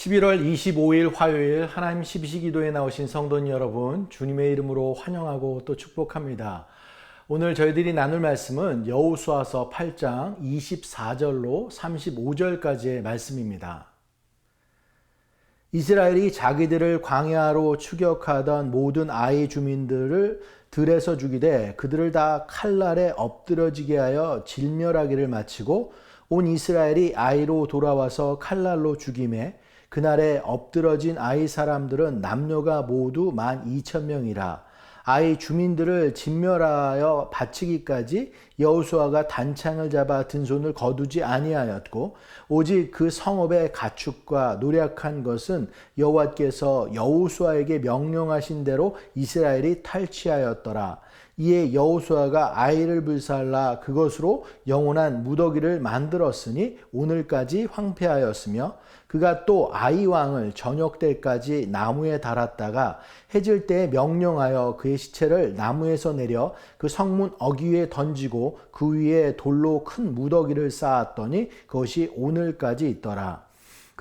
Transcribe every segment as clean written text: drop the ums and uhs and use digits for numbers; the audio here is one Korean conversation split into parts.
11월 25일 화요일 하나님 12시 기도에 나오신 성도님 여러분, 주님의 이름으로 환영하고 또 축복합니다. 오늘 저희들이 나눌 말씀은 여호수아서 8장 24절로 35절까지의 말씀입니다. 이스라엘이 자기들을 광야로 추격하던 모든 아이 주민들을 들에서 죽이되 그들을 다 칼날에 엎드러지게 하여 질멸하기를 마치고 온 이스라엘이 아이로 돌아와서 칼날로 죽임에 그날에 엎드러진 아이 사람들은 남녀가 모두 12,000명이라. 아이 주민들을 진멸하여 바치기까지 여호수아가 단창을 잡아 든 손을 거두지 아니하였고 오직 그 성읍의 가축과 노략한 것은 여호와께서 여호수아에게 명령하신 대로 이스라엘이 탈취하였더라. 이에 여호수아가 아이를 불살라 그것으로 영원한 무더기를 만들었으니 오늘까지 황폐하였으며 그가 또 아이 왕을 저녁 때까지 나무에 달았다가 해질 때에 명령하여 그의 시체를 나무에서 내려 그 성문 어귀에 던지고 그 위에 돌로 큰 무더기를 쌓았더니 그것이 오늘까지 있더라.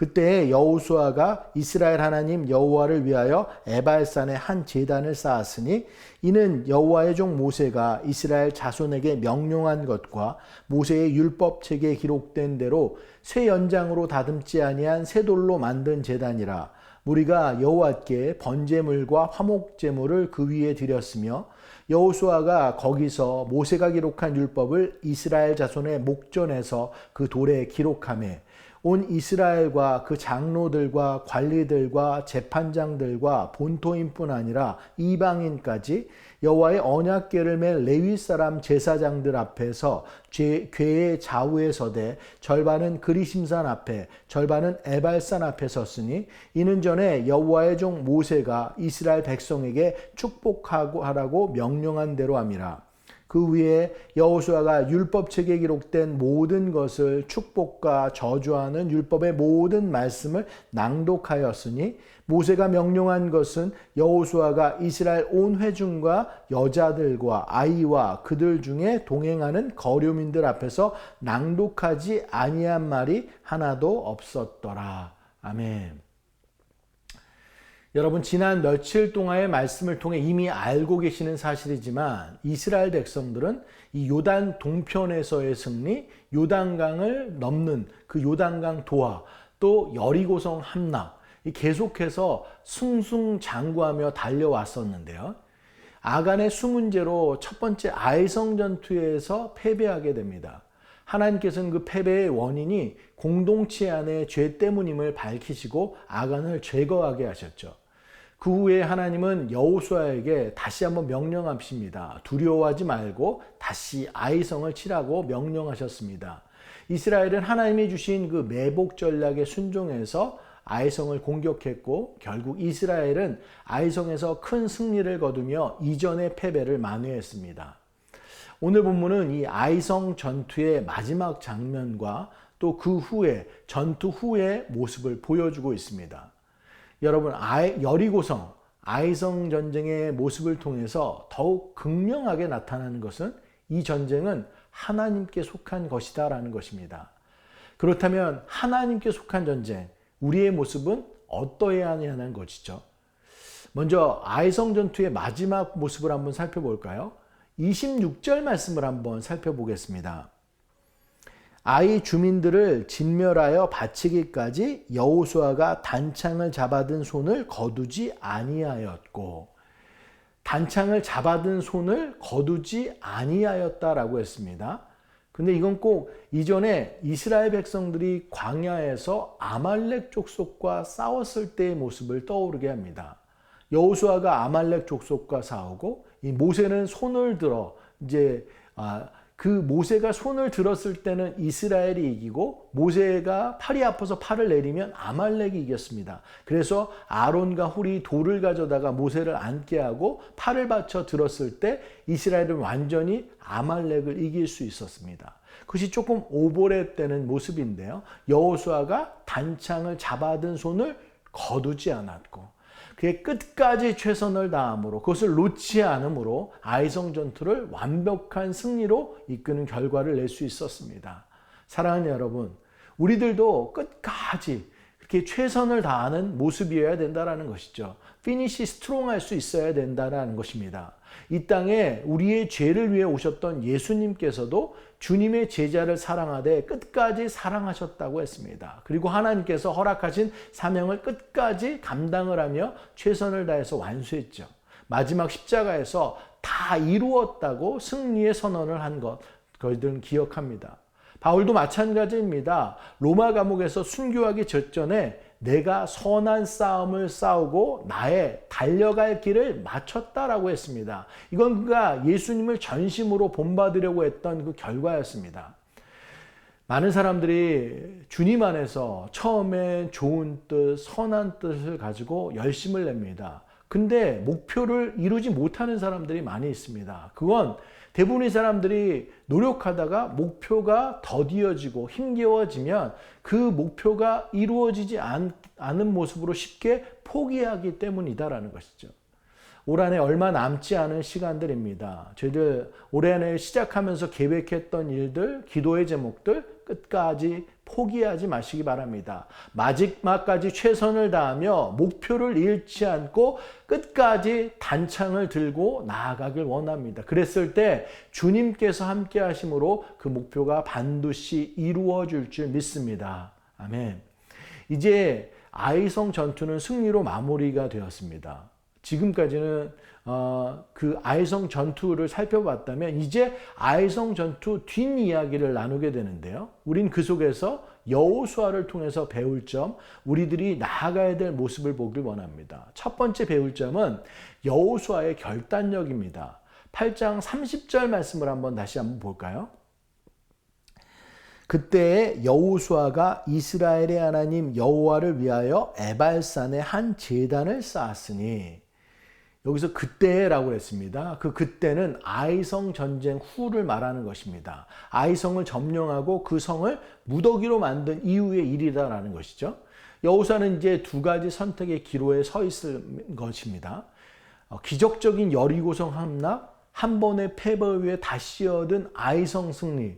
그때 여호수아가 이스라엘 하나님 여호와를 위하여 에발산에 한 제단을 쌓았으니 이는 여호와의 종 모세가 이스라엘 자손에게 명령한 것과 모세의 율법책에 기록된 대로 새 연장으로 다듬지 아니한 새 돌로 만든 제단이라. 우리가 여호와께 번제물과 화목제물을 그 위에 드렸으며 여호수아가 거기서 모세가 기록한 율법을 이스라엘 자손의 목전에서 그 돌에 기록하매 온 이스라엘과 그 장로들과 관리들과 재판장들과 본토인뿐 아니라 이방인까지 여호와의 언약궤를 맨 레위 사람 제사장들 앞에서 궤의 좌우에 서되 절반은 그리심산 앞에 절반은 에발산 앞에 섰으니 이는 전에 여호와의 종 모세가 이스라엘 백성에게 축복하고 하라고 명령한 대로 함이라. 그 위에 여호수아가 율법책에 기록된 모든 것을 축복과 저주하는 율법의 모든 말씀을 낭독하였으니 모세가 명령한 것은 여호수아가 이스라엘 온 회중과 여자들과 아이와 그들 중에 동행하는 거류민들 앞에서 낭독하지 아니한 말이 하나도 없었더라. 아멘. 여러분, 지난 며칠 동안의 말씀을 통해 이미 알고 계시는 사실이지만 이스라엘 백성들은 이 요단 동편에서의 승리, 요단강을 넘는 그 요단강 도하, 또 여리고성 함락, 계속해서 승승장구하며 달려왔었는데요. 아간의 수문제로 첫 번째 아이성 전투에서 패배하게 됩니다. 하나님께서는 그 패배의 원인이 공동체 안의 죄 때문임을 밝히시고 아간을 제거하게 하셨죠. 그 후에 하나님은 여호수아에게 다시 한번 명령하십니다. 두려워하지 말고 다시 아이성을 치라고 명령하셨습니다. 이스라엘은 하나님이 주신 그 매복 전략에 순종해서 아이성을 공격했고 결국 이스라엘은 아이성에서 큰 승리를 거두며 이전의 패배를 만회했습니다. 오늘 본문은 이 아이성 전투의 마지막 장면과 또 그 후에 전투 후의 모습을 보여주고 있습니다. 여러분, 여리고성, 아이성 전쟁의 모습을 통해서 더욱 극명하게 나타나는 것은 이 전쟁은 하나님께 속한 것이다라는 것입니다. 그렇다면 하나님께 속한 전쟁, 우리의 모습은 어떠해야 하냐는 것이죠. 먼저 아이성 전투의 마지막 모습을 한번 살펴볼까요? 26절 말씀을 한번 살펴보겠습니다. 아이 주민들을 진멸하여 바치기까지 여호수아가 단창을 잡아든 손을 거두지 아니하였고, 단창을 잡아든 손을 거두지 아니하였다라고 했습니다. 근데 이건 꼭 이전에 이스라엘 백성들이 광야에서 아말렉 족속과 싸웠을 때의 모습을 떠오르게 합니다. 여호수아가 아말렉 족속과 싸우고 이 모세는 손을 들어 그 모세가 손을 들었을 때는 이스라엘이 이기고 모세가 팔이 아파서 팔을 내리면 아말렉이 이겼습니다. 그래서 아론과 훌이 돌을 가져다가 모세를 앉게 하고 팔을 받쳐 들었을 때 이스라엘은 완전히 아말렉을 이길 수 있었습니다. 그것이 조금 오버랩되는 모습인데요. 여호수아가 단창을 잡아든 손을 거두지 않았고 그의 끝까지 최선을 다함으로 그것을 놓지 않음으로 아이성 전투를 완벽한 승리로 이끄는 결과를 낼 수 있었습니다. 사랑하는 여러분, 우리들도 끝까지 이렇게 최선을 다하는 모습이어야 된다는 것이죠. 피니시 스트롱할 수 있어야 된다는 것입니다. 이 땅에 우리의 죄를 위해 오셨던 예수님께서도 주님의 제자를 사랑하되 끝까지 사랑하셨다고 했습니다. 그리고 하나님께서 허락하신 사명을 끝까지 감당을 하며 최선을 다해서 완수했죠. 마지막 십자가에서 다 이루었다고 승리의 선언을 한 것, 그들은 기억합니다. 바울도 마찬가지입니다. 로마 감옥에서 순교하기 직전에 내가 선한 싸움을 싸우고 나의 달려갈 길을 마쳤다라고 했습니다. 이건 그가 예수님을 전심으로 본받으려고 했던 그 결과였습니다. 많은 사람들이 주님 안에서 처음엔 좋은 뜻, 선한 뜻을 가지고 열심을 냅니다. 근데 목표를 이루지 못하는 사람들이 많이 있습니다. 그건 대부분의 사람들이 노력하다가 목표가 더디어지고 힘겨워지면 그 목표가 이루어지지 않은 모습으로 쉽게 포기하기 때문이다라는 것이죠. 올 한해 얼마 남지 않은 시간들입니다. 저희들 올해 안에 시작하면서 계획했던 일들, 기도의 제목들 끝까지 포기하지 마시기 바랍니다. 마지막까지 최선을 다하며 목표를 잃지 않고 끝까지 단창을 들고 나아가길 원합니다. 그랬을 때 주님께서 함께 하심으로 그 목표가 반드시 이루어질 줄 믿습니다. 아멘. 이제 아이성 전투는 승리로 마무리가 되었습니다. 지금까지는 그 아이성 전투를 살펴봤다면 이제 아이성 전투 뒷이야기를 나누게 되는데요. 우린 그 속에서 여호수아를 통해서 배울 점, 우리들이 나아가야 될 모습을 보길 원합니다. 첫 번째 배울 점은 여호수아의 결단력입니다. 8장 30절 말씀을 다시 한번 볼까요? 그때 여호수아가 이스라엘의 하나님 여호와를 위하여 에발산에 한 제단을 쌓았으니, 여기서 그때라고 했습니다. 그 그때는 아이성 전쟁 후를 말하는 것입니다. 아이성을 점령하고 그 성을 무더기로 만든 이후의 일이다라는 것이죠. 여호수아는 이제 두 가지 선택의 기로에 서 있을 것입니다. 기적적인 여리고성 함락, 한 번의 패배 후에 다시 얻은 아이성 승리,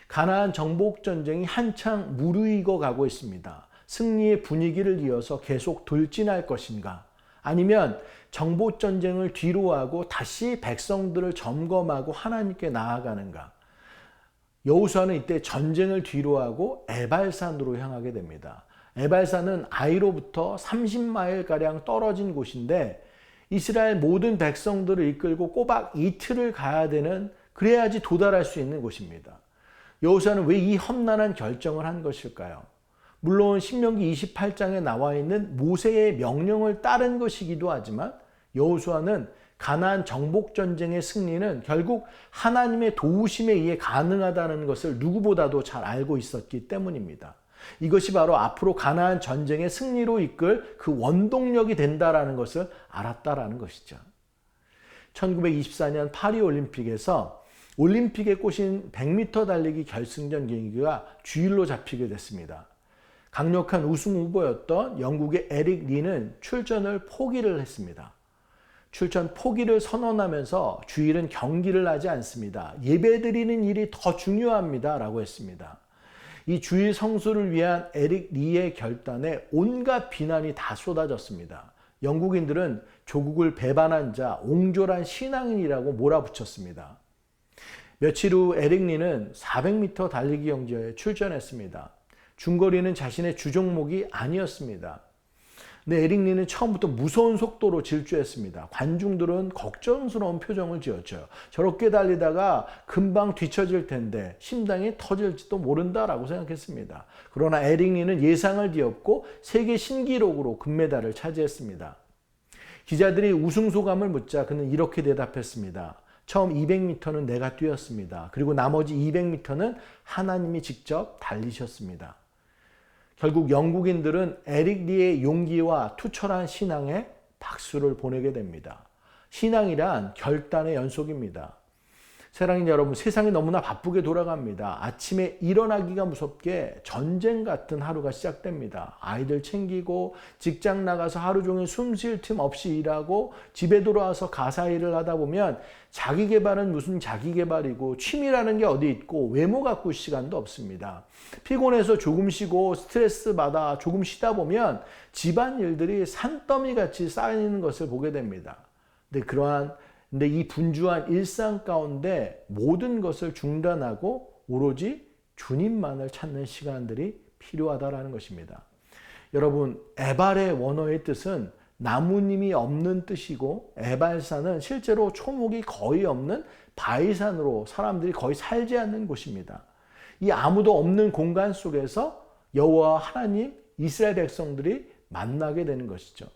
가나안 정복 전쟁이 한창 무르익어 가고 있습니다. 승리의 분위기를 이어서 계속 돌진할 것인가? 아니면 정복 전쟁을 뒤로하고 다시 백성들을 점검하고 하나님께 나아가는가? 여호수아는 이때 전쟁을 뒤로하고 에발산으로 향하게 됩니다. 에발산은 아이로부터 30마일가량 떨어진 곳인데 이스라엘 모든 백성들을 이끌고 꼬박 이틀을 가야 되는, 그래야지 도달할 수 있는 곳입니다. 여호수아는 왜 이 험난한 결정을 한 것일까요? 물론 신명기 28장에 나와 있는 모세의 명령을 따른 것이기도 하지만 여호수아는 가나안 정복 전쟁의 승리는 결국 하나님의 도우심에 의해 가능하다는 것을 누구보다도 잘 알고 있었기 때문입니다. 이것이 바로 앞으로 가나안 전쟁의 승리로 이끌 그 원동력이 된다라는 것을 알았다라는 것이죠. 1924년 파리 올림픽에서 올림픽에 꽂힌 100m 달리기 결승전 경기가 주일로 잡히게 됐습니다. 강력한 우승 후보였던 영국의 에릭 리는 출전을 포기를 했습니다. 출전 포기를 선언하면서 주일은 경기를 하지 않습니다. 예배드리는 일이 더 중요합니다 라고 했습니다. 이 주일 성수를 위한 에릭 리의 결단에 온갖 비난이 다 쏟아졌습니다. 영국인들은 조국을 배반한 자, 옹졸한 신앙인이라고 몰아붙였습니다. 며칠 후 에릭 리는 400m 달리기 경기에 출전했습니다. 중거리는 자신의 주종목이 아니었습니다. 근데 에릭 리는 처음부터 무서운 속도로 질주했습니다. 관중들은 걱정스러운 표정을 지었죠. 저렇게 달리다가 금방 뒤처질 텐데 심장이 터질지도 모른다라고 생각했습니다. 그러나 에릭 리는 예상을 뒤엎고 세계 신기록으로 금메달을 차지했습니다. 기자들이 우승 소감을 묻자 그는 이렇게 대답했습니다. 처음 200m는 내가 뛰었습니다. 그리고 나머지 200m는 하나님이 직접 달리셨습니다. 결국 영국인들은 에릭 리의 용기와 투철한 신앙에 박수를 보내게 됩니다. 신앙이란 결단의 연속입니다. 사랑하는 여러분, 세상이 너무나 바쁘게 돌아갑니다. 아침에 일어나기가 무섭게 전쟁 같은 하루가 시작됩니다. 아이들 챙기고 직장 나가서 하루 종일 숨 쉴 틈 없이 일하고 집에 돌아와서 가사 일을 하다 보면 자기 개발은 무슨 자기 개발이고 취미라는 게 어디 있고 외모 가꿀 시간도 없습니다. 피곤해서 조금 쉬고 스트레스 받아 조금 쉬다 보면 집안 일들이 산더미 같이 쌓이는 것을 보게 됩니다. 근데 이 분주한 일상 가운데 모든 것을 중단하고 오로지 주님만을 찾는 시간들이 필요하다라는 것입니다. 여러분, 에발의 원어의 뜻은 나무님이 없는 뜻이고, 에발산은 실제로 초목이 거의 없는 바위산으로 사람들이 거의 살지 않는 곳입니다. 이 아무도 없는 공간 속에서 여호와 하나님, 이스라엘 백성들이 만나게 되는 것이죠.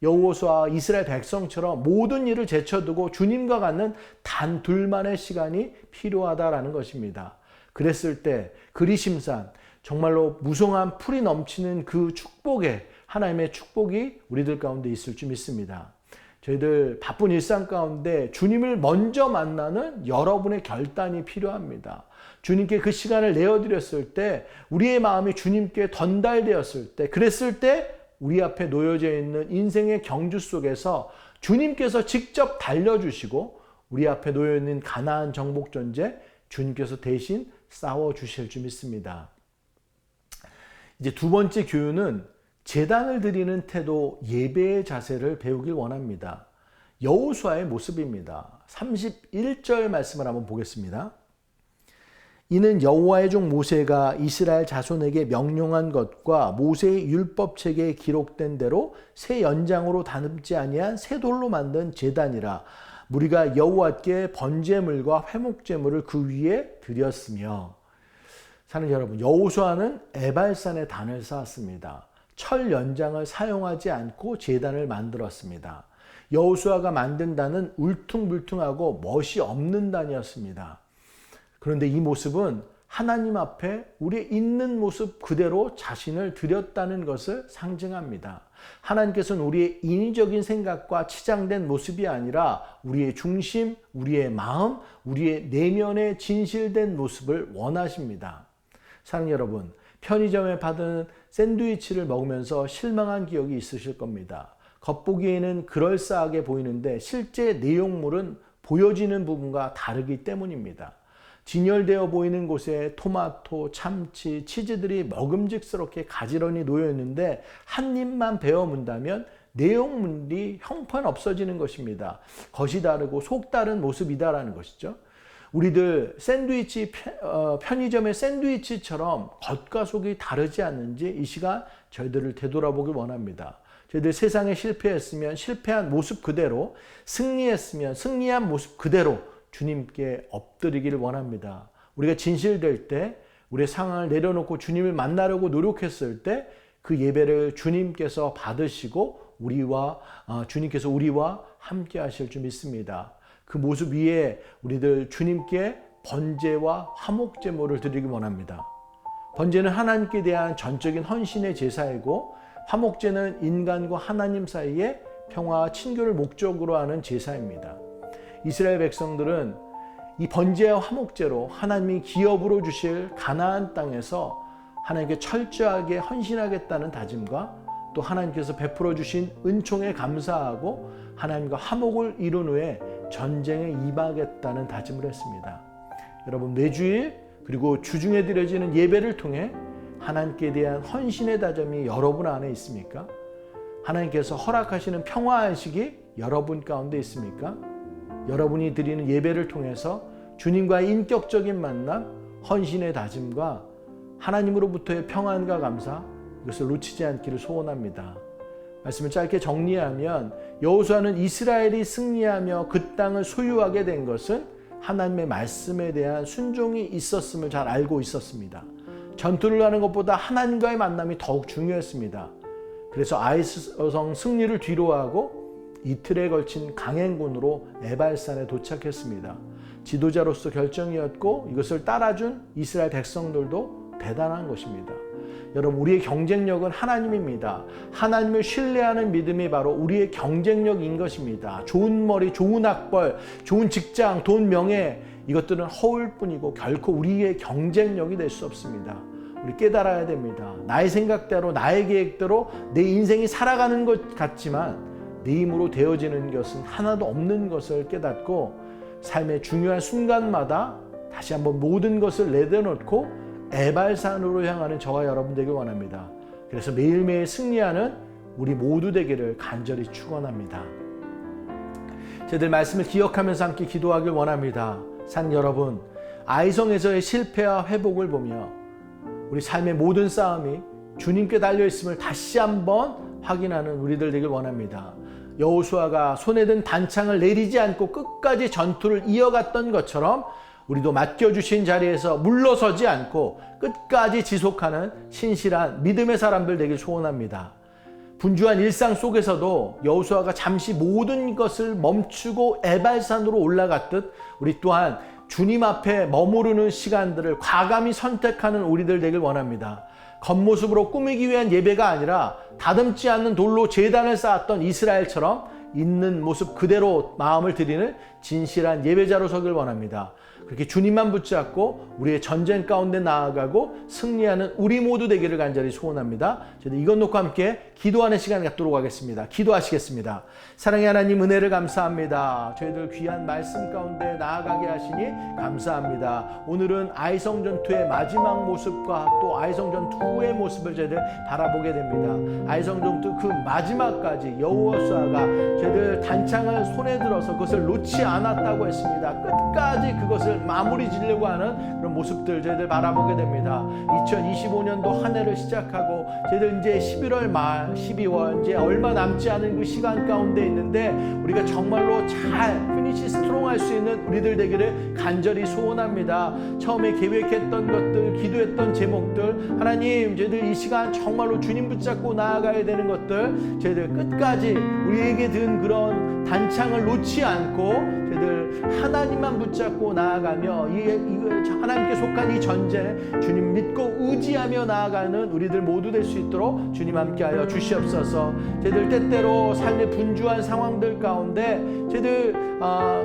여호수아 이스라엘 백성처럼 모든 일을 제쳐두고 주님과 갖는 단 둘만의 시간이 필요하다라는 것입니다. 그랬을 때 그리심산, 정말로 무성한 풀이 넘치는 그 축복에 하나님의 축복이 우리들 가운데 있을 줄 믿습니다. 저희들 바쁜 일상 가운데 주님을 먼저 만나는 여러분의 결단이 필요합니다. 주님께 그 시간을 내어드렸을 때, 우리의 마음이 주님께 전달되었을 때, 그랬을 때 우리 앞에 놓여져 있는 인생의 경주 속에서 주님께서 직접 달려주시고 우리 앞에 놓여있는 가나안 정복 전쟁 주님께서 대신 싸워주실 줄 믿습니다. 이제 두 번째 교훈은 제단을 드리는 태도, 예배의 자세를 배우길 원합니다. 여호수아의 모습입니다. 31절 말씀을 한번 보겠습니다. 이는 여호와의 종 모세가 이스라엘 자손에게 명령한 것과 모세의 율법책에 기록된 대로 새 연장으로 다듬지 아니한 새 돌로 만든 제단이라. 무리가 여호와께 번제물과 회목제물을 그 위에 드렸으며. 사는 여러분, 여호수아는 에발산에 단을 쌓았습니다. 철 연장을 사용하지 않고 제단을 만들었습니다. 여호수아가 만든 단은 울퉁불퉁하고 멋이 없는 단이었습니다. 그런데 이 모습은 하나님 앞에 우리 있는 모습 그대로 자신을 드렸다는 것을 상징합니다. 하나님께서는 우리의 인위적인 생각과 치장된 모습이 아니라 우리의 중심, 우리의 마음, 우리의 내면의 진실된 모습을 원하십니다. 사랑하는 여러분, 편의점에 받은 샌드위치를 먹으면서 실망한 기억이 있으실 겁니다. 겉보기에는 그럴싸하게 보이는데 실제 내용물은 보여지는 부분과 다르기 때문입니다. 진열되어 보이는 곳에 토마토, 참치, 치즈들이 먹음직스럽게 가지런히 놓여 있는데 한 입만 베어 문다면 내용물이 형편없어지는 것입니다. 겉이 다르고 속 다른 모습이다라는 것이죠. 우리들 샌드위치, 편의점의 샌드위치처럼 겉과 속이 다르지 않는지 이 시간 저희들을 되돌아보길 원합니다. 저희들 세상에 실패했으면 실패한 모습 그대로, 승리했으면 승리한 모습 그대로 주님께 엎드리기를 원합니다. 우리가 진실될 때, 우리의 상황을 내려놓고 주님을 만나려고 노력했을 때 그 예배를 주님께서 받으시고 주님께서 우리와 함께 하실 줄 믿습니다. 그 모습 위에 우리들 주님께 번제와 화목제물을 드리기 원합니다. 번제는 하나님께 대한 전적인 헌신의 제사이고, 화목제는 인간과 하나님 사이의 평화와 친교를 목적으로 하는 제사입니다. 이스라엘 백성들은 이 번제와 화목제로 하나님이 기업으로 주실 가나안 땅에서 하나님께 철저하게 헌신하겠다는 다짐과 또 하나님께서 베풀어 주신 은총에 감사하고 하나님과 화목을 이룬 후에 전쟁에 임하겠다는 다짐을 했습니다. 여러분, 매주일 그리고 주중에 드려지는 예배를 통해 하나님께 대한 헌신의 다짐이 여러분 안에 있습니까? 하나님께서 허락하시는 평화의식이 여러분 가운데 있습니까? 여러분이 드리는 예배를 통해서 주님과의 인격적인 만남, 헌신의 다짐과 하나님으로부터의 평안과 감사, 이것을 놓치지 않기를 소원합니다. 말씀을 짧게 정리하면 여호수아는 이스라엘이 승리하며 그 땅을 소유하게 된 것은 하나님의 말씀에 대한 순종이 있었음을 잘 알고 있었습니다. 전투를 하는 것보다 하나님과의 만남이 더욱 중요했습니다. 그래서 아이성 승리를 뒤로하고 이틀에 걸친 강행군으로 에발산에 도착했습니다. 지도자로서 결정이었고 이것을 따라준 이스라엘 백성들도 대단한 것입니다. 여러분, 우리의 경쟁력은 하나님입니다. 하나님을 신뢰하는 믿음이 바로 우리의 경쟁력인 것입니다. 좋은 머리, 좋은 학벌, 좋은 직장, 돈, 명예, 이것들은 허울뿐이고 결코 우리의 경쟁력이 될 수 없습니다. 우리 깨달아야 됩니다. 나의 생각대로, 나의 계획대로 내 인생이 살아가는 것 같지만 내 힘으로 되어지는 것은 하나도 없는 것을 깨닫고 삶의 중요한 순간마다 다시 한번 모든 것을 내려놓고 에발산으로 향하는 저와 여러분 되길 원합니다. 그래서 매일매일 승리하는 우리 모두 되기를 간절히 축원합니다. 저희들 말씀을 기억하면서 함께 기도하길 원합니다. 산 여러분, 아이성에서의 실패와 회복을 보며 우리 삶의 모든 싸움이 주님께 달려있음을 다시 한번 확인하는 우리들 되길 원합니다. 여호수아가 손에 든 단창을 내리지 않고 끝까지 전투를 이어갔던 것처럼 우리도 맡겨주신 자리에서 물러서지 않고 끝까지 지속하는 신실한 믿음의 사람들 되길 소원합니다. 분주한 일상 속에서도 여호수아가 잠시 모든 것을 멈추고 에발산으로 올라갔듯 우리 또한 주님 앞에 머무르는 시간들을 과감히 선택하는 우리들 되길 원합니다. 겉모습으로 꾸미기 위한 예배가 아니라 다듬지 않는 돌로 제단을 쌓았던 이스라엘처럼 있는 모습 그대로 마음을 드리는 진실한 예배자로 서길 원합니다. 그렇게 주님만 붙잡고 우리의 전쟁 가운데 나아가고 승리하는 우리 모두 되기를 간절히 소원합니다. 저희들 이것 놓고 함께 기도하는 시간 갖도록 하겠습니다. 기도하시겠습니다. 사랑의 하나님, 은혜를 감사합니다. 저희들 귀한 말씀 가운데 나아가게 하시니 감사합니다. 오늘은 아이성 전투의 마지막 모습과 또 아이성 전투 후의 모습을 저희들 바라보게 됩니다. 아이성 전투 그 마지막까지 여호수아가 저희들 단창을 손에 들어서 그것을 놓지 않았다고 했습니다. 끝까지 그것을 마무리 지려고 하는 그런 모습들 저희들 바라보게 됩니다. 2025년도 한 해를 시작하고 저희들 이제 11월 말 12월 이제 얼마 남지 않은 그 시간 가운데 있는데 우리가 정말로 잘 피니시 스트롱 할 수 있는 우리들 되기를 간절히 소원합니다. 처음에 계획했던 것들, 기도했던 제목들, 하나님 저희들 이 시간 정말로 주님 붙잡고 나아가야 되는 것들 저희들 끝까지 우리에게 든 그런 단창을 놓지 않고 저희들 하나님만 붙잡고 나아가며 하나님께 속한 이 전쟁 주님 믿고 의지하며 나아가는 우리들 모두 될 수 있도록 주님 함께하여 주시옵소서. 저희들 때때로 삶의 분주한 상황들 가운데 저희들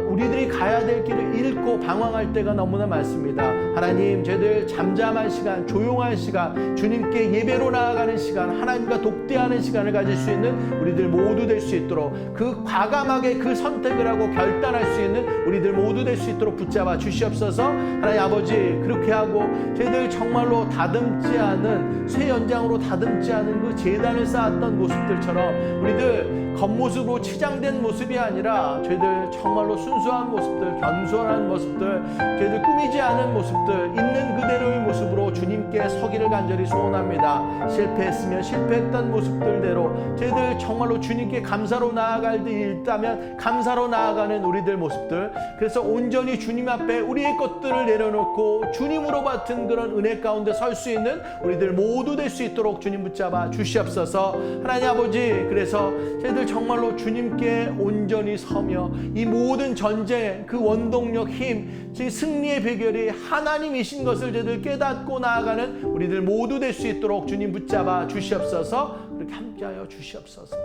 우리들이 가야 될 길을 잃고 방황할 때가 너무나 많습니다. 하나님 저희들 잠잠한 시간, 조용한 시간, 주님께 예배로 나아가는 시간, 하나님과 독대하는 시간을 가질 수 있는 우리들 모두 될 수 있도록 그 과감하게 그 선택을 하고 결단할 수 있는 우리들 모두 될 수 있도록 붙잡아 주시옵소서. 하나님 아버지, 그렇게 하고 저희들 정말로 다듬지 않은 새 연장으로 다듬지 않은 그 제단을 쌓았던 모습들처럼 우리들 겉모습으로 치장된 모습이 아니라 저희들 정말로 순수한 모습들, 겸손한 모습들, 저희들 꾸미지 않은 모습들, 있는 그대로의 모습으로 주님께 서기를 간절히 소원합니다. 실패했으면 실패했던 모습들대로 저희들 정말로 주님께 감사로 나아갈 때 있다면 감사로 나아가는 우리들 모습들, 그래서 온전히 주님 앞에 우리의 것들을 내려놓고 주님으로 받은 그런 은혜 가운데 설 수 있는 우리들 모두 될 수 있도록 주님 붙잡아 주시옵소서. 하나님 아버지, 그래서 저희들 정말로 주님께 온전히 서며 이 모든 전쟁 그 원동력, 힘, 승리의 비결이 하나님이신 것을 저희들 깨닫고 나아가는 우리들 모두 될 수 있도록 주님 붙잡아 주시옵소서. 그렇게 함께하여 주시옵소서.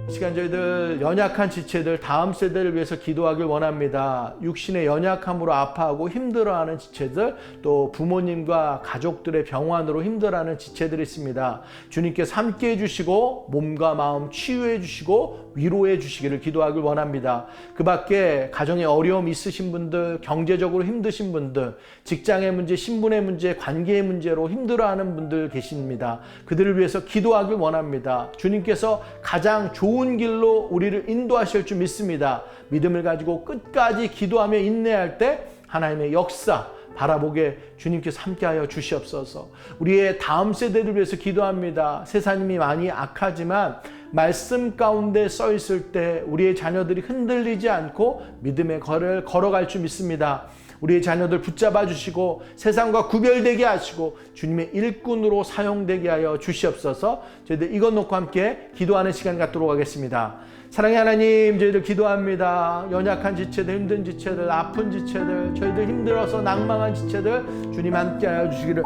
이 시간 저희들 연약한 지체들, 다음 세대를 위해서 기도하길 원합니다. 육신의 연약함으로 아파하고 힘들어하는 지체들, 또 부모님과 가족들의 병환으로 힘들어하는 지체들이 있습니다. 주님께서 함께해 주시고 몸과 마음 치유해 주시고 위로해 주시기를 기도하길 원합니다. 그 밖에 가정에 어려움 있으신 분들, 경제적으로 힘드신 분들, 직장의 문제, 신분의 문제, 관계의 문제로 힘들어하는 분들 계십니다. 그들을 위해서 기도하길 원합니다. 주님께서 가장 좋은 길로 우리를 인도하실 줄 믿습니다. 믿음을 가지고 끝까지 기도하며 인내할 때 하나님의 역사 바라보게 주님께서 함께하여 주시옵소서. 우리의 다음 세대를 위해서 기도합니다. 세상이 많이 악하지만 말씀 가운데 써 있을 때 우리의 자녀들이 흔들리지 않고 믿음의 걸을 걸어갈 줄 믿습니다. 우리의 자녀들 붙잡아 주시고 세상과 구별되게 하시고 주님의 일꾼으로 사용되게 하여 주시옵소서. 저희들 이것 놓고 함께 기도하는 시간 갖도록 하겠습니다. 사랑의 하나님, 저희들 기도합니다. 연약한 지체들, 힘든 지체들, 아픈 지체들, 저희들 힘들어서 낭망한 지체들 주님 함께 하여 주시기를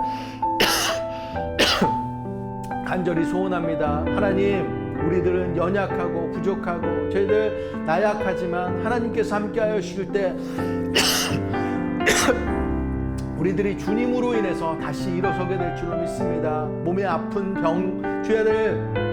간절히 소원합니다. 하나님, 우리들은 연약하고 부족하고 저희들 나약하지만 하나님께서 함께하여 주실 때 우리들이 주님으로 인해서 다시 일어서게 될 줄로 믿습니다. 몸에 아픈 죄들,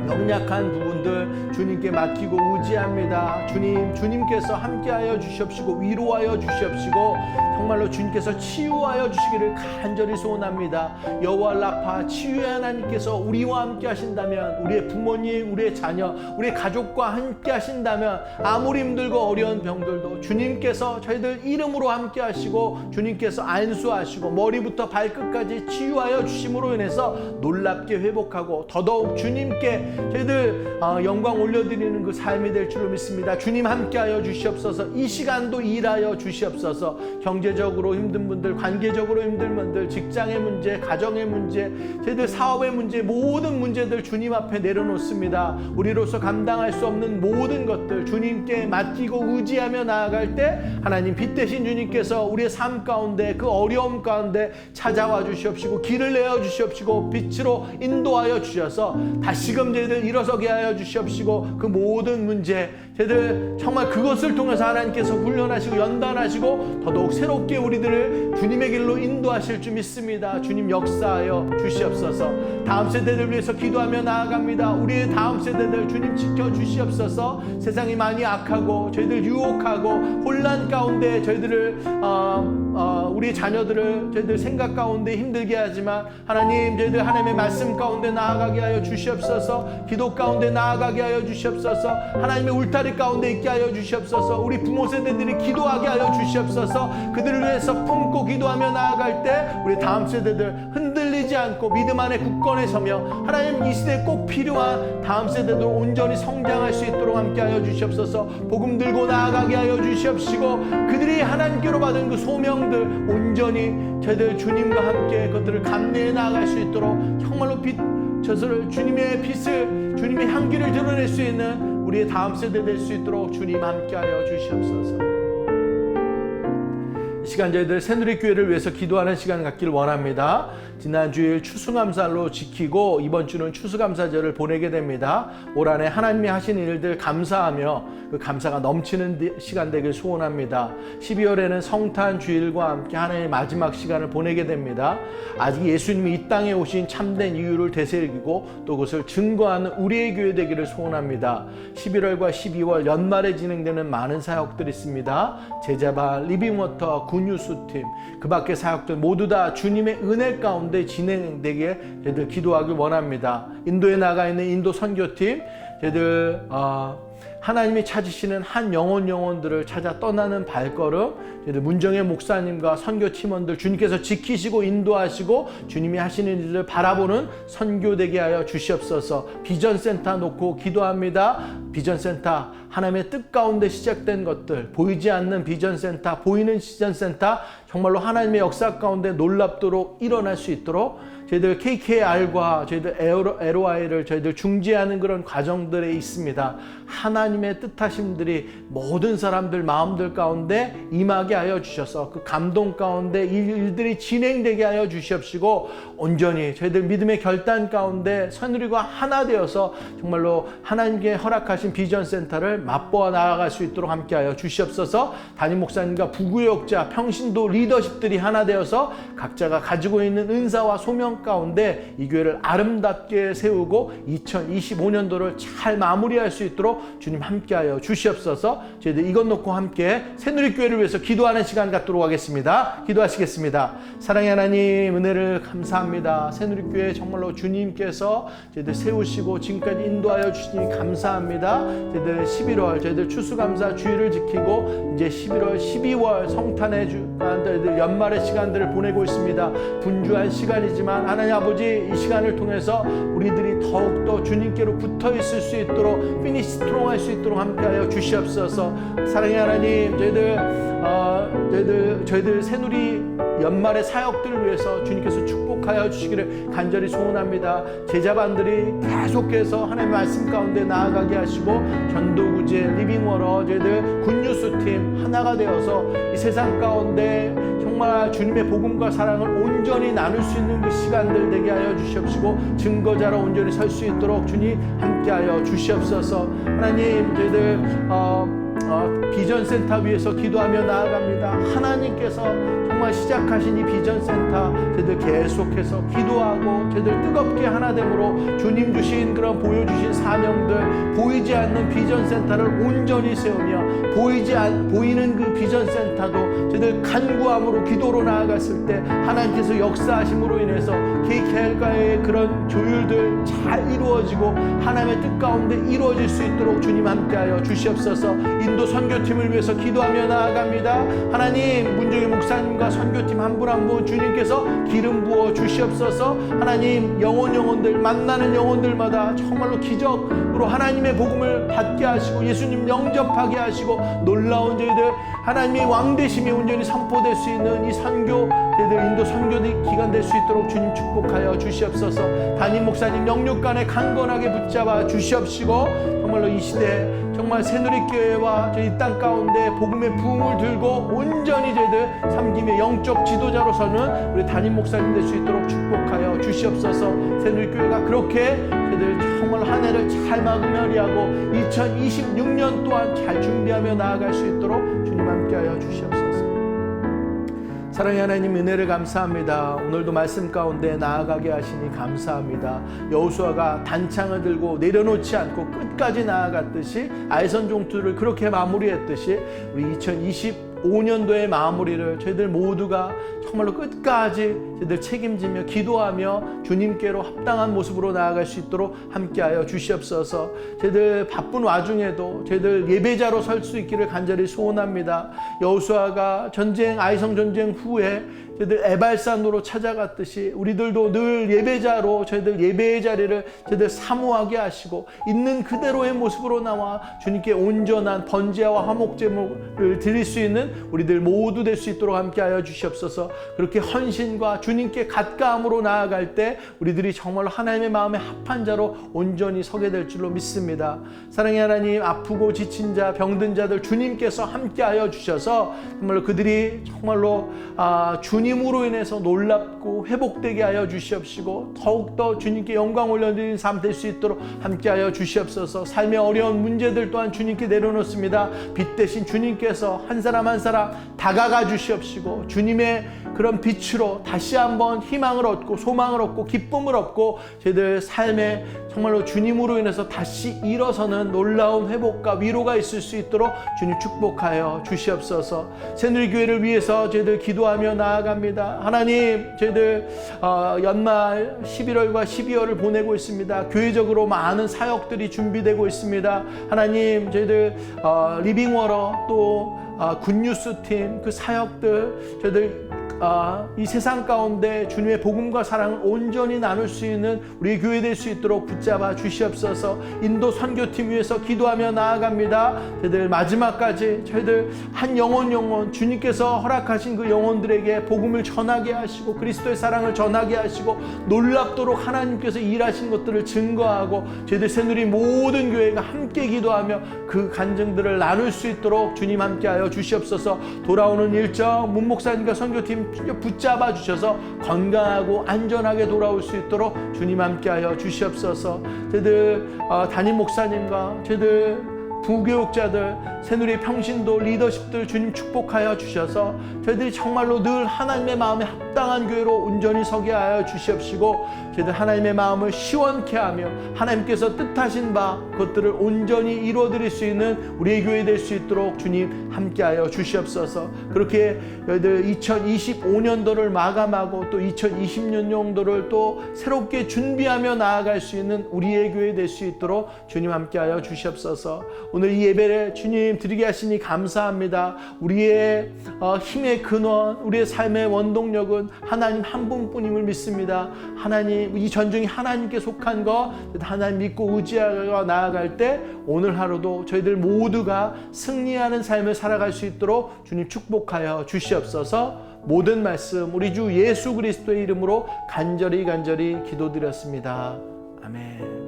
연약한 부분들 주님께 맡기고 의지합니다. 주님께서 함께하여 주시옵시고 위로하여 주시옵시고 정말로 주님께서 치유하여 주시기를 간절히 소원합니다. 여호와 라파, 치유의 하나님께서 우리와 함께 하신다면, 우리의 부모님, 우리의 자녀, 우리의 가족과 함께 하신다면 아무리 힘들고 어려운 병들도 주님께서 저희들 이름으로 함께 하시고 주님께서 안수하시고 머리부터 발끝까지 치유하여 주심으로 인해서 놀랍게 회복하고 더더욱 주님께 저희들 영광 올려드리는 그 삶이 될 줄로 믿습니다. 주님 함께하여 주시옵소서. 이 시간도 일하여 주시옵소서. 경제적으로 힘든 분들, 관계적으로 힘든 분들, 직장의 문제, 가정의 문제, 저희들 사업의 문제, 모든 문제들 주님 앞에 내려놓습니다. 우리로서 감당할 수 없는 모든 것들 주님께 맡기고 의지하며 나아갈 때 하나님 빛 대신 주님께서 우리의 삶 가운데 그 어려움 가운데 찾아와 주시옵시고 길을 내어 주시옵시고 빛으로 인도하여 주셔서 다시금 저희들 일어서게 하여 주시옵시고 그 모든 문제 저희들 정말 그것을 통해서 하나님께서 훈련하시고 연단하시고 더더욱 새롭게 우리들을 주님의 길로 인도하실 줄 믿습니다. 주님 역사하여 주시옵소서. 다음 세대들 위해서 기도하며 나아갑니다. 우리의 다음 세대들 주님 지켜주시옵소서. 세상이 많이 악하고 저희들 유혹하고 혼란 가운데 저희들을 우리 자녀들을 저희들 생각 가운데 힘들게 하지만 하나님 저희들 하나님의 말씀 가운데 나아가게 하여 주시옵소서. 기도 가운데 나아가게 하여 주시옵소서. 하나님의 울타리 가운데 있게 하여 주시옵소서. 우리 부모 세대들이 기도하게 하여 주시옵소서. 그들을 위해서 품고 기도하며 나아갈 때 우리 다음 세대들 흔들리지 않고 믿음 안에 굳건히 서며 하나님 이 시대에 꼭 필요한 다음 세대들 온전히 성장할 수 있도록 함께 하여 주시옵소서. 복음 들고 나아가게 하여 주시옵시고 그들이 하나님께로 받은 그 소명들 온전히 저희들 주님과 함께 그것들을 감내해 나아갈 수 있도록 정말로 주님의 빛을 주님의 향기를 드러낼 수 있는 우리의 다음 세대 될 수 있도록 주님 함께하여 주시옵소서. 이 시간 저희들 새누리교회를 위해서 기도하는 시간 갖기를 원합니다. 지난 주일 추수감사로 지키고 이번 주는 추수감사절을 보내게 됩니다. 올 한해 하나님이 하신 일들 감사하며 그 감사가 넘치는 시간 되길 소원합니다. 12월에는 성탄 주일과 함께 하나님의 마지막 시간을 보내게 됩니다. 아직 예수님이 이 땅에 오신 참된 이유를 되새기고 또 그것을 증거하는 우리의 교회 되기를 소원합니다. 11월과 12월 연말에 진행되는 많은 사역들이 있습니다. 제자반, 리빙워터, 굿뉴스팀, 그 밖의 사역들 모두 다 주님의 은혜 가운데 진행되게 저희들 기도하길 원합니다. 인도에 나가 있는 인도 선교팀 저희들 하나님이 찾으시는 한 영혼들을 찾아 떠나는 발걸음 저희들 문정의 목사님과 선교 팀원들 주님께서 지키시고 인도하시고 주님이 하시는 일을 바라보는 선교되게 하여 주시옵소서. 비전센터 놓고 기도합니다. 비전센터 하나님의 뜻 가운데 시작된 것들 보이지 않는 비전센터 보이는 비전센터 정말로 하나님의 역사 가운데 놀랍도록 일어날 수 있도록 저희들 KKR과 저희들 LOI를 저희들 중재하는 그런 과정들에 있습니다. 하나님의 뜻하심들이 모든 사람들 마음들 가운데 임하게 하여 주셔서 그 감동 가운데 일들이 진행되게 하여 주시옵시고 온전히 저희들 믿음의 결단 가운데 새누리가 하나 되어서 정말로 하나님께 허락하신 비전센터를 맛보아 나아갈 수 있도록 함께 하여 주시옵소서. 담임 목사님과 부구역자 평신도 리더십들이 하나 되어서 각자가 가지고 있는 은사와 소명 가운데 이 교회를 아름답게 세우고 2025년도를 잘 마무리할 수 있도록 주님 함께하여 주시옵소서. 저희들 이것 놓고 함께 새누리교회를 위해서 기도하는 시간 갖도록 하겠습니다. 기도하시겠습니다. 사랑의 하나님 은혜를 감사합니다. 새누리교회 정말로 주님께서 저희들 세우시고 지금까지 인도하여 주시니 감사합니다. 저희들 11월 저희들 추수감사 주일을 지키고 이제 11월 12월 성탄의 주간 저희들 연말의 시간들을 보내고 있습니다. 분주한 시간이지만 하나님 아버지 이 시간을 통해서 우리들이 더욱더 주님께로 붙어 있을 수 있도록 피니시 스트롱 할 수 있도록 함께하여 주시옵소서. 사랑의 하나님 저희들 새누리 연말의 사역들을 위해서 주님께서 축복하여 주시기를 간절히 소원합니다. 제자반들이 계속해서 하나님의 말씀 가운데 나아가게 하시고 전도구제 리빙워러 저희들 굿뉴스팀 하나가 되어서 이 세상 가운데 정말 정말 주님의 복음과 사랑을 온전히 나눌 수 있는 그 시간들 되게 하여 주시옵시고 증거자로 온전히 설 수 있도록 주님 함께하여 주시옵소서. 하나님, 저희들 비전센터 위에서 기도하며 나아갑니다. 하나님께서 정말 시작하신 이 비전센터 저희들 계속해서 기도하고 저희들 뜨겁게 하나됨으로 주님 주신 그런 보여주신 사명들, 보이지 않는 비전센터를 온전히 세우며 보이는 그 비전센터도 저희들 간구함으로 기도로 나아갔을 때 하나님께서 역사하심으로 인해서 KKL과의 그런 조율들 잘 이루어지고 하나님의 뜻 가운데 이루어질 수 있도록 주님 함께하여 주시옵소서. 인도 선교팀을 위해서 기도하며 나아갑니다. 하나님, 문정희 목사님과 선교팀 한 분 한 분 주님께서 기름 부어 주시옵소서. 하나님, 영혼들 만나는 영혼들마다 정말로 기적으로 하나님의 복음을 받게 하시고 예수님 영접하게 하시고 놀라운 저희들 하나님의 왕되심이 온전히 선포될 수 있는 이 선교 저희들 인도 선교 기간 될 수 있도록 주님 축복하여 주시옵소서. 담임 목사님 영육간에 강건하게 붙잡아 주시옵시고 정말로 이 시대 정말 새누리교회와 저희 땅 가운데 복음의 부흥을 들고 온전히 저희들 섬김의 영적 지도자로서는 우리 담임 목사님 될 수 있도록 축복하여 주시옵소서. 새누리교회가 그렇게 저희들 정말 한 해를 잘 마무리하고 2026년 또한 잘 준비하며 나아갈 수 있도록 주님 함께하여 주시옵소서. 사랑의 하나님, 은혜를 감사합니다. 오늘도 말씀 가운데 나아가게 하시니 감사합니다. 여호수아가 단창을 들고 내려놓지 않고 끝까지 나아갔듯이 아이선 종투를 그렇게 마무리했듯이 우리 2025년도의 마무리를 저희들 모두가 정말로 끝까지 저희들 책임지며 기도하며 주님께로 합당한 모습으로 나아갈 수 있도록 함께하여 주시옵소서. 저희들 바쁜 와중에도 저희들 예배자로 설 수 있기를 간절히 소원합니다. 여호수아가 아이성 전쟁 후에 저희들 에발산으로 찾아갔듯이 우리들도 늘 예배자로 저희들 예배의 자리를 저희들 사모하게 하시고 있는 그대로의 모습으로 나와 주님께 온전한 번제와 화목제물을 드릴 수 있는 우리들 모두 될 수 있도록 함께하여 주시옵소서. 그렇게 헌신과 주님께 가까움으로 나아갈 때 우리들이 정말로 하나님의 마음에 합한 자로 온전히 서게 될 줄로 믿습니다. 사랑의 하나님, 아프고 지친 자, 병든 자들 주님께서 함께하여 주셔서 정말로 그들이 정말로 주님으로 인해서 놀랍고 회복되게 하여 주시옵시고 더욱더 주님께 영광 올려드리는 삶 될 수 있도록 함께하여 주시옵소서. 삶의 어려운 문제들 또한 주님께 내려놓습니다. 빛 대신 주님께서 한 사람 한 사람 다가가 주시옵시고 주님의 그런 빛으로 다시 한번 희망을 얻고 소망을 얻고 기쁨을 얻고 저희들 삶에 정말로 주님으로 인해서 다시 일어서는 놀라운 회복과 위로가 있을 수 있도록 주님 축복하여 주시옵소서. 새누리교회를 위해서 저희들 기도하며 나아갑니다. 하나님, 저희들 연말 11월과 12월을 보내고 있습니다. 교회적으로 많은 사역들이 준비되고 있습니다. 하나님, 저희들 리빙워러 또 굿뉴스 팀 그 사역들 저희들 이 세상 가운데 주님의 복음과 사랑을 온전히 나눌 수 있는 우리 교회 될 수 있도록 붙잡아 주시옵소서. 인도 선교팀 위해서 기도하며 나아갑니다. 저희들 마지막까지 저희들 한 영혼 주님께서 허락하신 그 영혼들에게 복음을 전하게 하시고 그리스도의 사랑을 전하게 하시고 놀랍도록 하나님께서 일하신 것들을 증거하고 저희들 새누리 모든 교회가 함께 기도하며 그 간증들을 나눌 수 있도록 주님 함께하여 주시옵소서. 돌아오는 일정 문 목사님과 선교팀 붙잡아 주셔서 건강하고 안전하게 돌아올 수 있도록 주님 함께하여 주시옵소서. 저희들 담임 목사님과 저희들 부교육자들, 새누리 평신도 리더십들 주님 축복하여 주셔서 저희들이 정말로 늘 하나님의 마음에 합당한 교회로 온전히 서게 하여 주시옵시고 저희들 하나님의 마음을 시원케 하며 하나님께서 뜻하신 바 그것들을 온전히 이루어드릴 수 있는 우리의 교회 될 수 있도록 주님 함께하여 주시옵소서. 그렇게 저희들 2025년도를 마감하고 또 2026년도를 또 새롭게 준비하며 나아갈 수 있는 우리의 교회 될 수 있도록 주님 함께하여 주시옵소서. 오늘 이 예배를 주님 드리게 하시니 감사합니다. 우리의 힘의 근원, 우리의 삶의 원동력은 하나님 한 분뿐임을 믿습니다. 하나님, 이 전쟁이 하나님께 속한 거 하나님 믿고 의지하고 나아갈 때 오늘 하루도 저희들 모두가 승리하는 삶을 살아갈 수 있도록 주님 축복하여 주시옵소서. 모든 말씀 우리 주 예수 그리스도의 이름으로 간절히 기도드렸습니다. 아멘.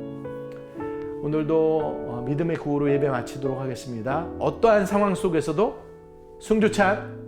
오늘도 믿음의 구호로 예배 마치도록 하겠습니다. 어떠한 상황 속에서도 승조찬